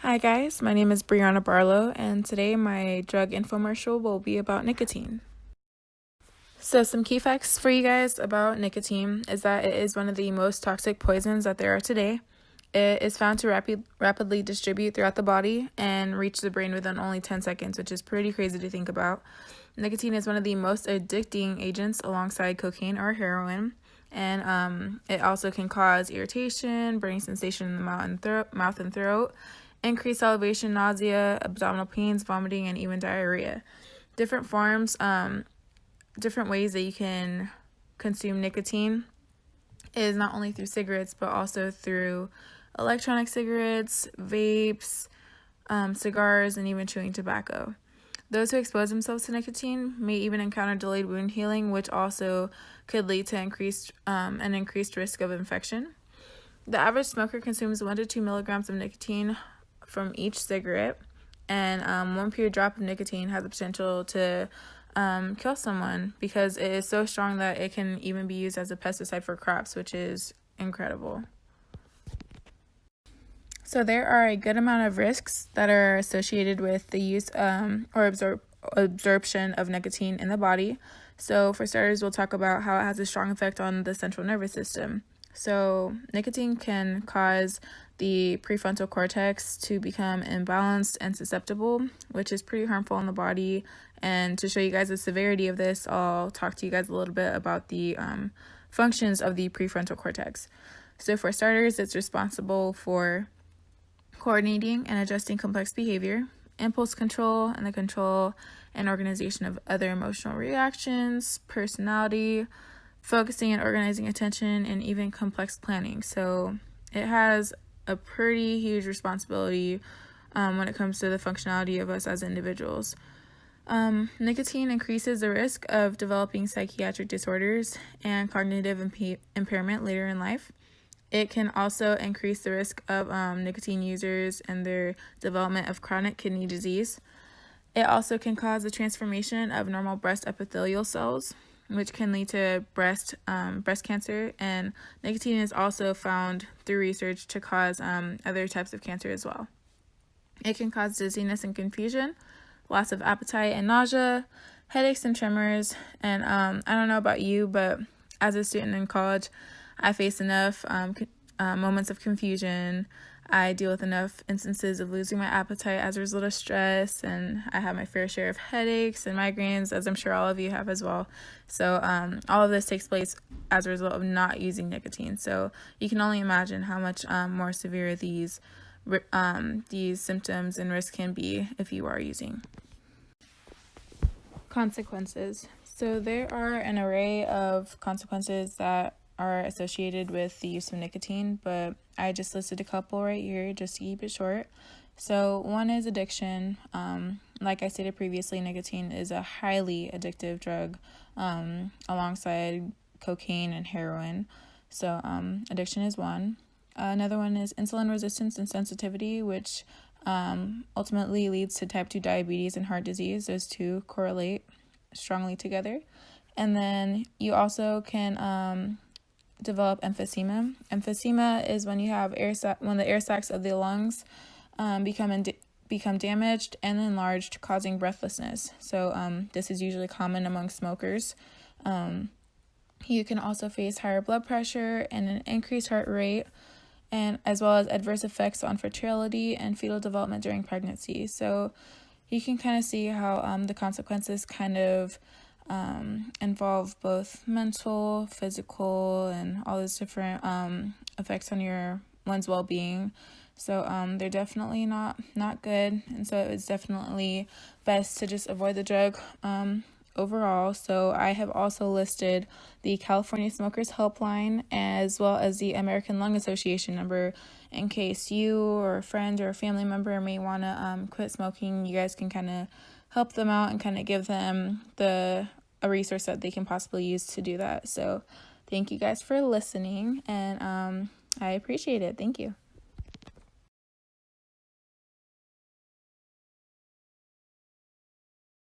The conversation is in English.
Hi guys, my name is Brianna Barlow, and today my drug infomercial will be about nicotine. So some key facts for you guys about nicotine is that it is one of the most toxic poisons that there are today. It is found to rapidly distribute throughout the body and reach the brain within only 10 seconds, which is pretty crazy to think about. Nicotine is one of the most addicting agents alongside cocaine or heroin, and it also can cause irritation, burning sensation in the mouth and throat, increased salivation, nausea, abdominal pains, vomiting, and even diarrhea. Different ways that you can consume nicotine is not only through cigarettes, but also through electronic cigarettes, vapes, cigars, and even chewing tobacco. Those who expose themselves to nicotine may even encounter delayed wound healing, which also could lead to an increased risk of infection. The average smoker consumes 1 to 2 milligrams of nicotine from each cigarette, and one pure drop of nicotine has the potential to kill someone because it is so strong that it can even be used as a pesticide for crops, which is incredible. So there are a good amount of risks that are associated with the use or absorption of nicotine in the body. So for starters, we'll talk about how it has a strong effect on the central nervous system. So nicotine can cause the prefrontal cortex to become imbalanced and susceptible, which is pretty harmful in the body. And to show you guys the severity of this, I'll talk to you guys a little bit about the functions of the prefrontal cortex. So for starters, it's responsible for coordinating and adjusting complex behavior, impulse control, and the control and organization of other emotional reactions, personality, focusing and organizing attention, and even complex planning. So it has a pretty huge responsibility when it comes to the functionality of us as individuals. Nicotine increases the risk of developing psychiatric disorders and cognitive impairment later in life. It can also increase the risk of nicotine users and their development of chronic kidney disease. It also can cause the transformation of normal breast epithelial cells, which can lead to breast cancer, and nicotine is also found through research to cause other types of cancer as well. It can cause dizziness and confusion, loss of appetite and nausea, headaches and tremors, and I don't know about you, but as a student in college, I face enough moments of confusion. I deal with enough instances of losing my appetite as a result of stress, and I have my fair share of headaches and migraines, as I'm sure all of you have as well. So all of this takes place as a result of not using nicotine. So you can only imagine how much more severe these symptoms and risks can be if you are using. Consequences. So there are an array of consequences that are associated with the use of nicotine, but I just listed a couple right here just to keep it short. So one is addiction. Like I stated previously, nicotine is a highly addictive drug alongside cocaine and heroin. So addiction is one. Another one is insulin resistance and sensitivity, which ultimately leads to type 2 diabetes and heart disease. Those two correlate strongly together. And then you also can develop emphysema. Emphysema is when you have when the air sacs of the lungs become damaged and enlarged, causing breathlessness. So this is usually common among smokers. You can also face higher blood pressure and an increased heart rate, and as well as adverse effects on fertility and fetal development during pregnancy. So you can kind of see how the consequences kind of involve both mental, physical, and all these different effects on one's well-being. So they're definitely not good, and so it's definitely best to just avoid the drug overall. So I have also listed the California Smokers Helpline as well as the American Lung Association number in case you or a friend or a family member may want to quit smoking. You guys can kind of help them out and kind of give them a resource that they can possibly use to do that. So thank you guys for listening, and I appreciate it. Thank you.